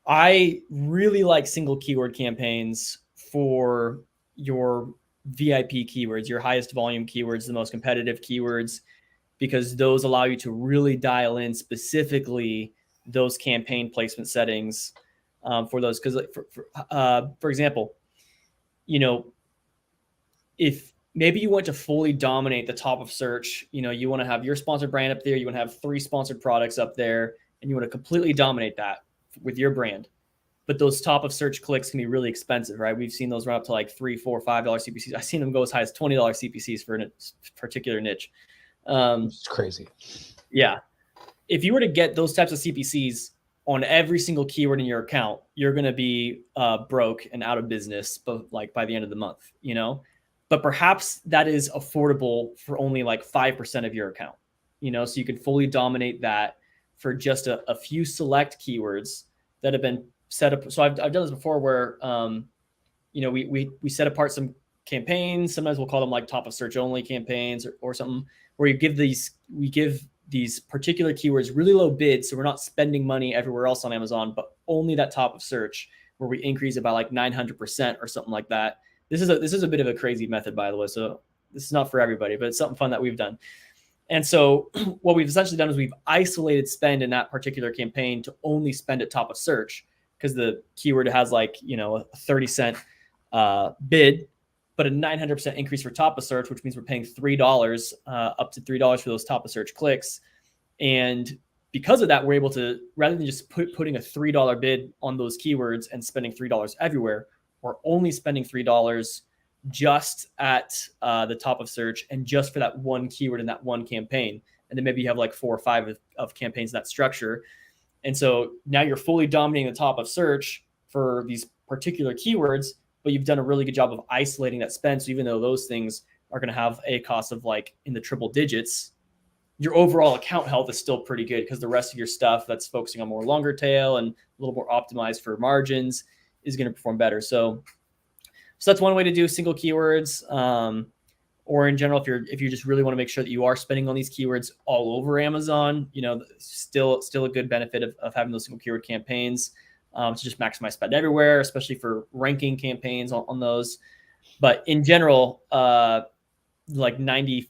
I really like single keyword campaigns for your VIP keywords, your highest volume keywords, the most competitive keywords, because those allow you to really dial in specifically those campaign placement settings for those. Because for example, if maybe you want to fully dominate the top of search, you want to have your sponsored brand up there, you want to have 3 sponsored products up there, and you want to completely dominate that with your brand. But those top of search clicks can be really expensive, right? We've seen those run up to like $3, $4, $5 CPCs. I've seen them go as high as $20 CPCs for a particular niche. It's crazy. Yeah. If you were to get those types of CPCs on every single keyword in your account, you're going to be broke and out of business, but like by the end of the month, But perhaps that is affordable for only like 5% of your account, so you can fully dominate that for just a few select keywords that have been set up. So I've done this before where, we set apart some campaigns. Sometimes we'll call them like top of search only campaigns or something, where we give these particular keywords really low bids. So we're not spending money everywhere else on Amazon, but only that top of search, where we increase it by like 900% or something like that. This is a bit of a crazy method, by the way. So this is not for everybody, but it's something fun that we've done. And so what we've essentially done is we've isolated spend in that particular campaign to only spend at top of search, because the keyword has like, a 30-cent bid. but a 900% increase for top of search, which means we're paying $3, up to $3 for those top of search clicks. And because of that, we're able to, rather than just putting a $3 bid on those keywords and spending $3 everywhere, we're only spending $3 just at the top of search and just for that one keyword in that one campaign. And then maybe you have like 4 or 5 of campaigns in that structure. And so now you're fully dominating the top of search for these particular keywords, but you've done a really good job of isolating that spend. So even though those things are going to have a cost of like in the triple digits, your overall account health is still pretty good because the rest of your stuff that's focusing on more longer tail and a little more optimized for margins is going to perform better. So that's one way to do single keywords. Or in general, if you just really want to make sure that you are spending on these keywords all over Amazon, still a good benefit of having those single keyword campaigns to just maximize spend everywhere, especially for ranking campaigns on those. But in general, like 98%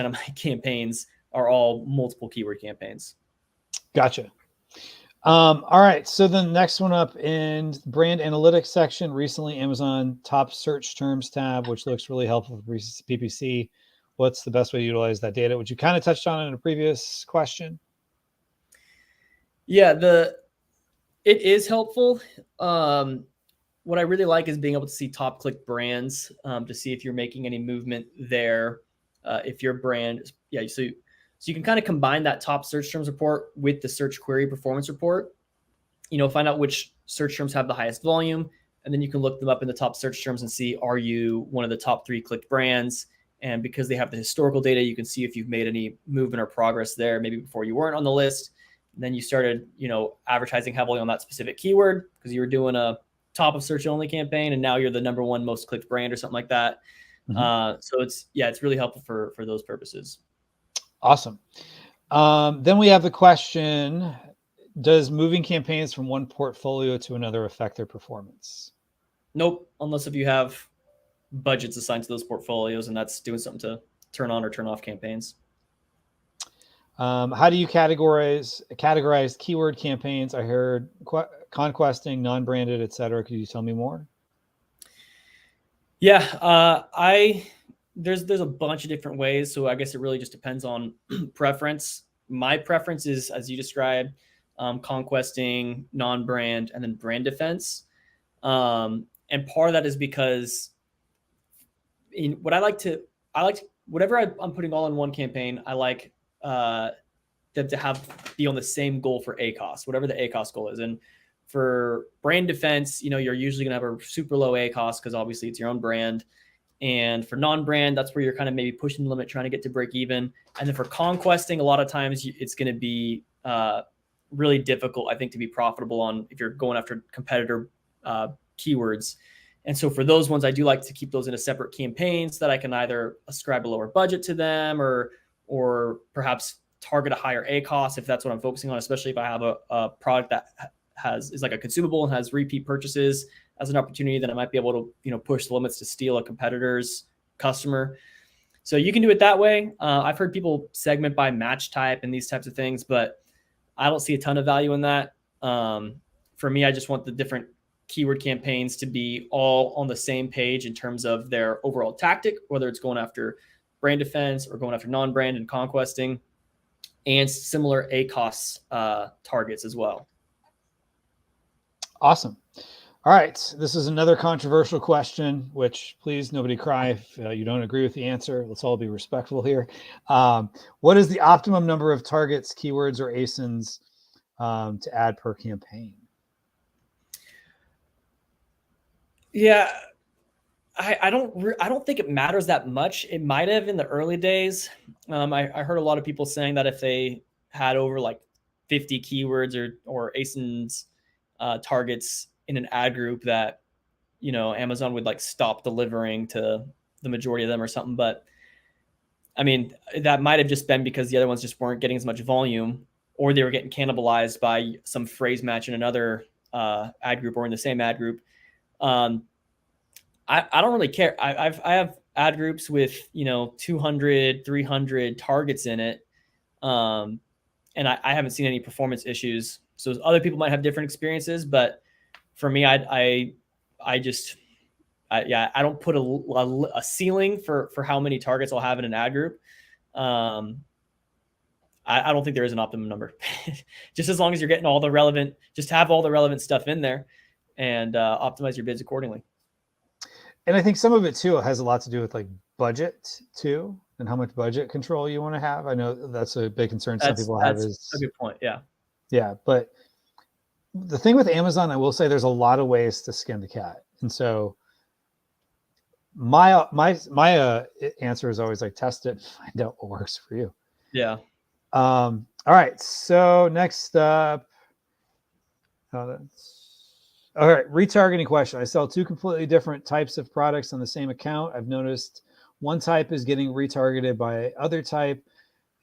of my campaigns are all multiple keyword campaigns. Gotcha. All right. So the next one up in brand analytics section, recently Amazon top search terms tab, which looks really helpful for PPC. What's the best way to utilize that data, which you kind of touched on in a previous question? Yeah, it is helpful. What I really like is being able to see top click brands to see if you're making any movement there. If your brand, so you can kind of combine that top search terms report with the search query performance report, find out which search terms have the highest volume. And then you can look them up in the top search terms and see, are you one of the top 3 clicked brands? And because they have the historical data, you can see if you've made any movement or progress there, maybe before you weren't on the list. And then you started, advertising heavily on that specific keyword because you were doing a top of search only campaign. And now you're the number 1 most clicked brand or something like that. Mm-hmm. So it's really helpful for those purposes. Awesome. Then we have the question, does moving campaigns from one portfolio to another affect their performance? Nope, unless if you have budgets assigned to those portfolios and that's doing something to turn on or turn off campaigns. How do you categorize keyword campaigns? I heard conquesting, non-branded, etc. Could you tell me more? Yeah, there's a bunch of different ways. So I guess it really just depends on preference. My preference is, as you described, conquesting, non-brand, and then brand defense. And part of that is because whatever I'm putting all in one campaign, I like them to be on the same goal for ACoS, whatever the ACoS goal is. And for brand defense, you're usually going to have a super low ACoS because obviously it's your own brand. And for non-brand, that's where you're kind of maybe pushing the limit, trying to get to break even. And then for conquesting, a lot of times it's going to be really difficult, I think, to be profitable on if you're going after competitor keywords. And so for those ones, I do like to keep those into separate campaigns that I can either ascribe a lower budget to them or perhaps target a higher ACoS if that's what I'm focusing on, especially if I have a product that is like a consumable and has repeat purchases as an opportunity, then I might be able to, push the limits to steal a competitor's customer. So you can do it that way. I've heard people segment by match type and these types of things, but I don't see a ton of value in that. For me, I just want the different keyword campaigns to be all on the same page in terms of their overall tactic, whether it's going after brand defense or going after non-brand and conquesting, and similar ACoS targets as well. Awesome. All right. This is another controversial question, which please nobody cry if you don't agree with the answer. Let's all be respectful here. What is the optimum number of targets, keywords, or ASINs to add per campaign? Yeah, I don't think it matters that much. It might have in the early days. I heard a lot of people saying that if they had over like 50 keywords or ASINs targets in an ad group that, Amazon would like stop delivering to the majority of them or something. But I mean, that might have just been because the other ones just weren't getting as much volume, or they were getting cannibalized by some phrase match in another ad group or in the same ad group. I don't really care. I have ad groups with, 200, 300 targets in it. And I haven't seen any performance issues. So other people might have different experiences, but for me, I I don't put a ceiling for how many targets I'll have in an ad group. I don't think there is an optimum number. Just as long as you're getting all the relevant, just have all the relevant stuff in there and optimize your bids accordingly. And I think some of it too has a lot to do with like budget too, and how much budget control you want to have. I know that's a big concern some people have. Is a good point. Yeah. Yeah. But the thing with Amazon, I will say there's a lot of ways to skin the cat. And so my answer is always like, test it, find out what works for you. Yeah. All right. So next up, all right. Retargeting question. I sell two completely different types of products on the same account. I've noticed one type is getting retargeted by other type.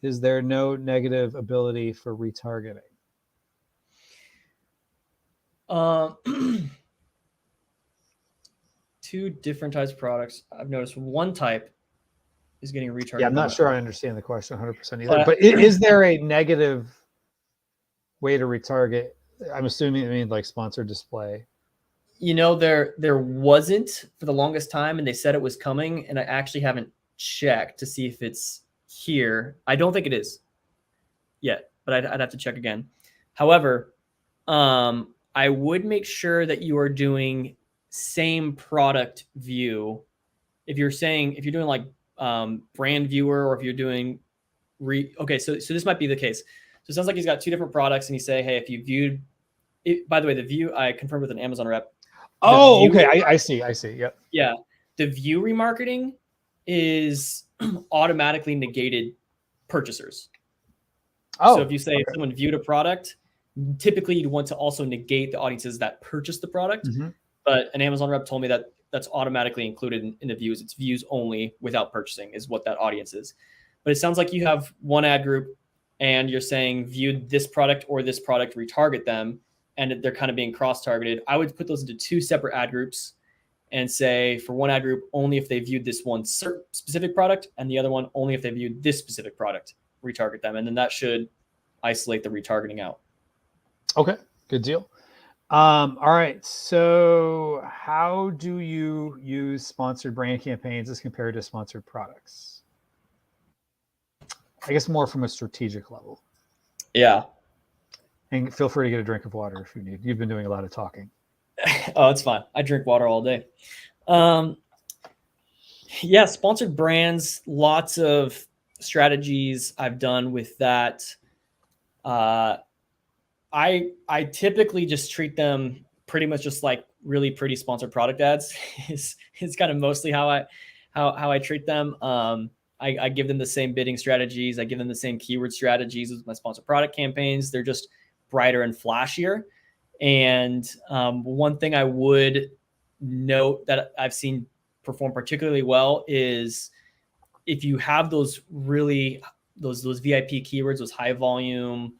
Is there no negative ability for retargeting? Two different types of products. I've noticed one type is getting retargeted. Yeah, I'm not sure I understand the question 100% either. But is there a negative way to retarget? I'm assuming it means like sponsored display. You know, there wasn't for the longest time, and they said it was coming, and I actually haven't checked to see if it's here. I don't think it is yet, but I'd have to check again. However, I would make sure that you are doing same product view. If you're doing like brand viewer, or if you're doing okay, so this might be the case. So it sounds like he's got two different products, and you say, hey, if you viewed it, by the way, the view, I confirmed with an Amazon rep. Oh, okay. I see. Yep. Yeah. The view remarketing is automatically negated purchasers. Oh, so if you say if someone viewed a product, typically you'd want to also negate the audiences that purchased the product. Mm-hmm. But an Amazon rep told me that that's automatically included in the views. It's views only without purchasing is what that audience is. But it sounds like you have one ad group and you're saying viewed this product or this product, retarget them, and they're kind of being cross-targeted. I would put those into two separate ad groups and say for one ad group, only if they viewed this one specific product, and the other one only if they viewed this specific product, retarget them. And then that should isolate the retargeting out. Okay, good deal. All right. So how do you use sponsored brand campaigns as compared to sponsored products? I guess more from a strategic level. Yeah. And feel free to get a drink of water if you need. You've been doing a lot of talking. Oh, it's fine. I drink water all day. Yeah, sponsored brands, lots of strategies I've done with that. I typically just treat them pretty much just like really pretty sponsored product ads. It's kind of mostly how I treat them. I give them the same bidding strategies. I give them the same keyword strategies as my sponsored product campaigns. They're just brighter and flashier. And one thing I would note that I've seen perform particularly well is if you have those really those VIP keywords, those high volume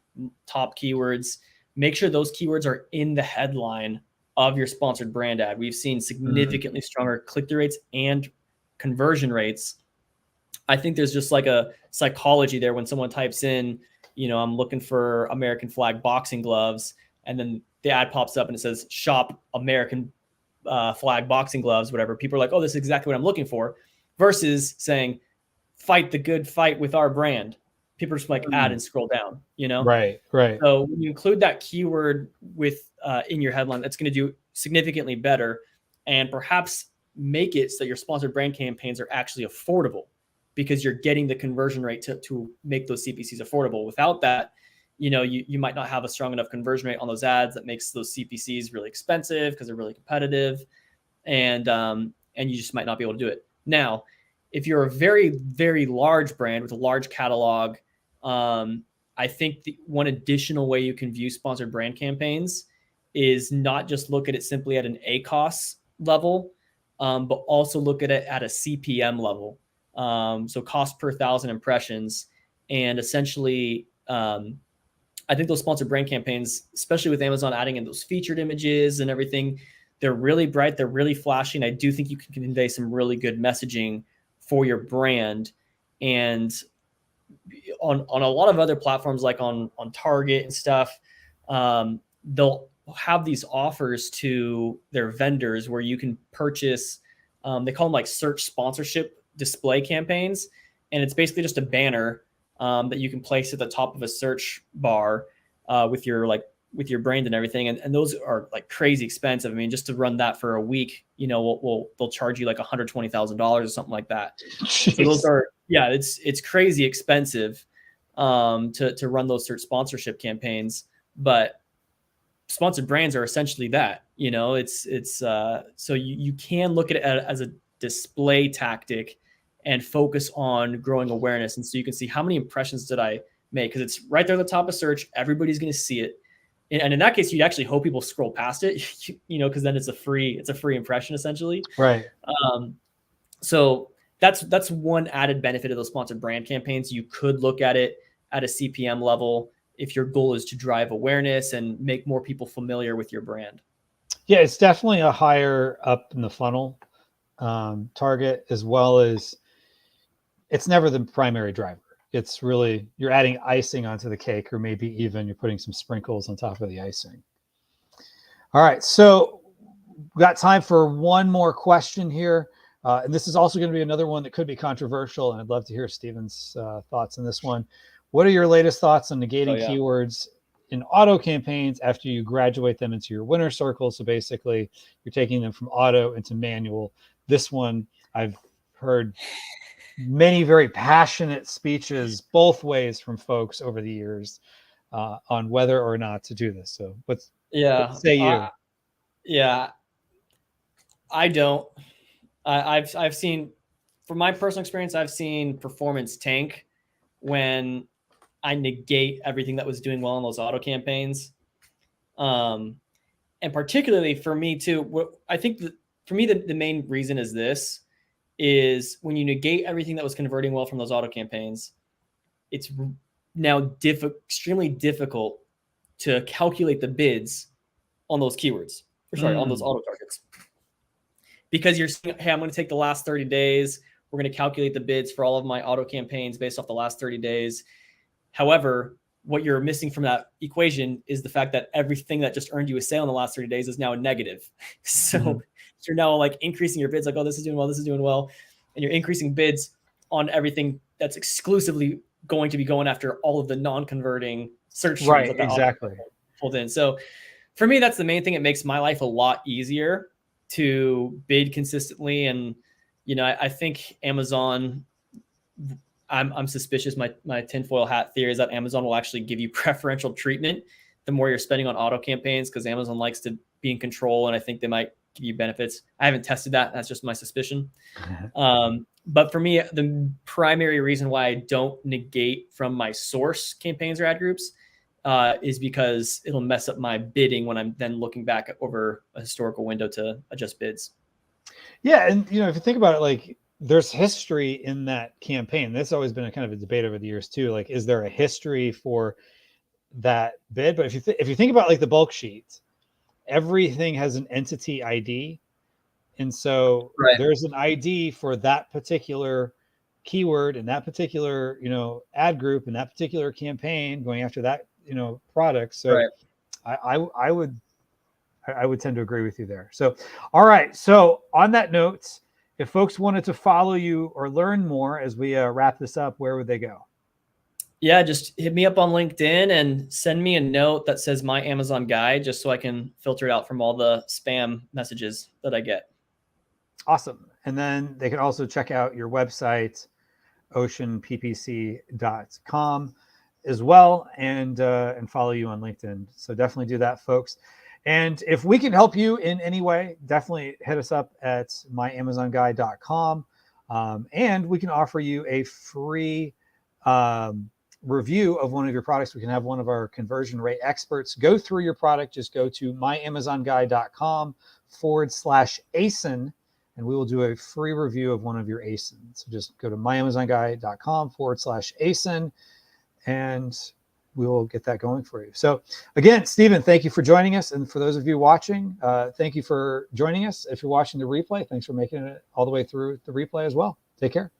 top keywords, make sure those keywords are in the headline of your sponsored brand ad. We've seen significantly stronger click-through rates and conversion rates. I think there's just like a psychology there when someone types in, you know, I'm looking for American flag boxing gloves, and then the ad pops up and it says shop American flag boxing gloves, whatever. People are like, oh, this is exactly what I'm looking for, versus saying fight the good fight with our brand. People are just like add and scroll down, you know? Right. So when you include that keyword with in your headline, that's going to do significantly better, and perhaps make it so your sponsored brand campaigns are actually affordable, because you're getting the conversion rate to make those CPCs affordable. Without that, you know, you might not have a strong enough conversion rate on those ads that makes those CPCs really expensive because they're really competitive, and you just might not be able to do it. Now, if you're a very, very large brand with a large catalog, I think the one additional way you can view sponsored brand campaigns is not just look at it simply at an ACoS level, but also look at it at a CPM level. So cost per 1,000 impressions. And essentially, I think those sponsored brand campaigns, especially with Amazon adding in those featured images and everything, they're really bright. They're really flashy. And I do think you can convey some really good messaging for your brand. And on a lot of other platforms, like on Target and stuff, they'll have these offers to their vendors where you can purchase They call them like search sponsorship display campaigns. And it's basically just a banner that you can place at the top of a search bar with your brand and everything. And those are like crazy expensive. I mean, just to run that for a week, you know, they'll charge you like $120,000 or something like that. Jeez. So those are, yeah, it's crazy expensive to run those search sponsorship campaigns. But sponsored brands are essentially that, you know, it's so you can look at it as a display tactic and focus on growing awareness. And so you can see how many impressions did I make, because it's right there at the top of search. Everybody's going to see it. And in that case, you'd actually hope people scroll past it, you know, because then it's a free impression essentially. Right. So that's one added benefit of those sponsored brand campaigns. You could look at it at a CPM level if your goal is to drive awareness and make more people familiar with your brand. Yeah, it's definitely a higher up in the funnel target, as well as it's never the primary driver. It's really, you're adding icing onto the cake, or maybe even you're putting some sprinkles on top of the icing. All right, so we got time for one more question here. And this is also going to be another one that could be controversial, and I'd love to hear Steven's thoughts on this one. What are your latest thoughts on negating keywords in auto campaigns after you graduate them into your winner circle? So basically, you're taking them from auto into manual. This one, I've heard many very passionate speeches both ways from folks over the years on whether or not to do this. So what say you? I don't. I've seen, from my personal experience, I've seen performance tank when I negate everything that was doing well in those auto campaigns. And particularly for me too, I think that for me, the main reason is when you negate everything that was converting well from those auto campaigns, it's now extremely difficult to calculate the bids on those keywords, on those auto targets. Because you're saying, hey, I'm going to take the last 30 days. We're going to calculate the bids for all of my auto campaigns based off the last 30 days. However, what you're missing from that equation is the fact that everything that just earned you a sale in the last 30 days is now a negative. So you're now like increasing your bids, like, oh, this is doing well, this is doing well. And you're increasing bids on everything that's exclusively going to be going after all of the non-converting search terms. Right, exactly. Pulled in. So for me, that's the main thing. It makes my life a lot easier to bid consistently. And, you know, I think Amazon, I'm suspicious. My tinfoil hat theory is that Amazon will actually give you preferential treatment the more you're spending on auto campaigns, because Amazon likes to be in control, and I think they might give you benefits. I haven't tested that. That's just my suspicion. But for me, the primary reason why I don't negate from my source campaigns or ad groups is because it'll mess up my bidding when I'm then looking back over a historical window to adjust bids. Yeah. And, you know, if you think about it, like, there's history in that campaign. This has always been a kind of a debate over the years too. Like, is there a history for that bid? But if you think about like the bulk sheet, everything has an entity ID. And so there's an ID for that particular keyword and that particular, you know, ad group and that particular campaign going after that, you know, product. So I would tend to agree with you there. So, all right. So on that note, if folks wanted to follow you or learn more as we wrap this up, where would they go? Yeah, just hit me up on LinkedIn and send me a note that says My Amazon Guide, just so I can filter it out from all the spam messages that I get. Awesome. And then they can also check out your website, oceanppc.com as well, and follow you on LinkedIn. So definitely do that, folks. And if we can help you in any way, definitely hit us up at myamazonguide.com. And we can offer you a free review of one of your products. We can have one of our conversion rate experts go through your product. Just go to myamazonguide.com/ASIN, and we will do a free review of one of your ASINs. So just go to myamazonguide.com/ASIN, and we will get that going for you. So again, Stephen, thank you for joining us. And for those of you watching, thank you for joining us. If you're watching the replay, thanks for making it all the way through the replay as well. Take care.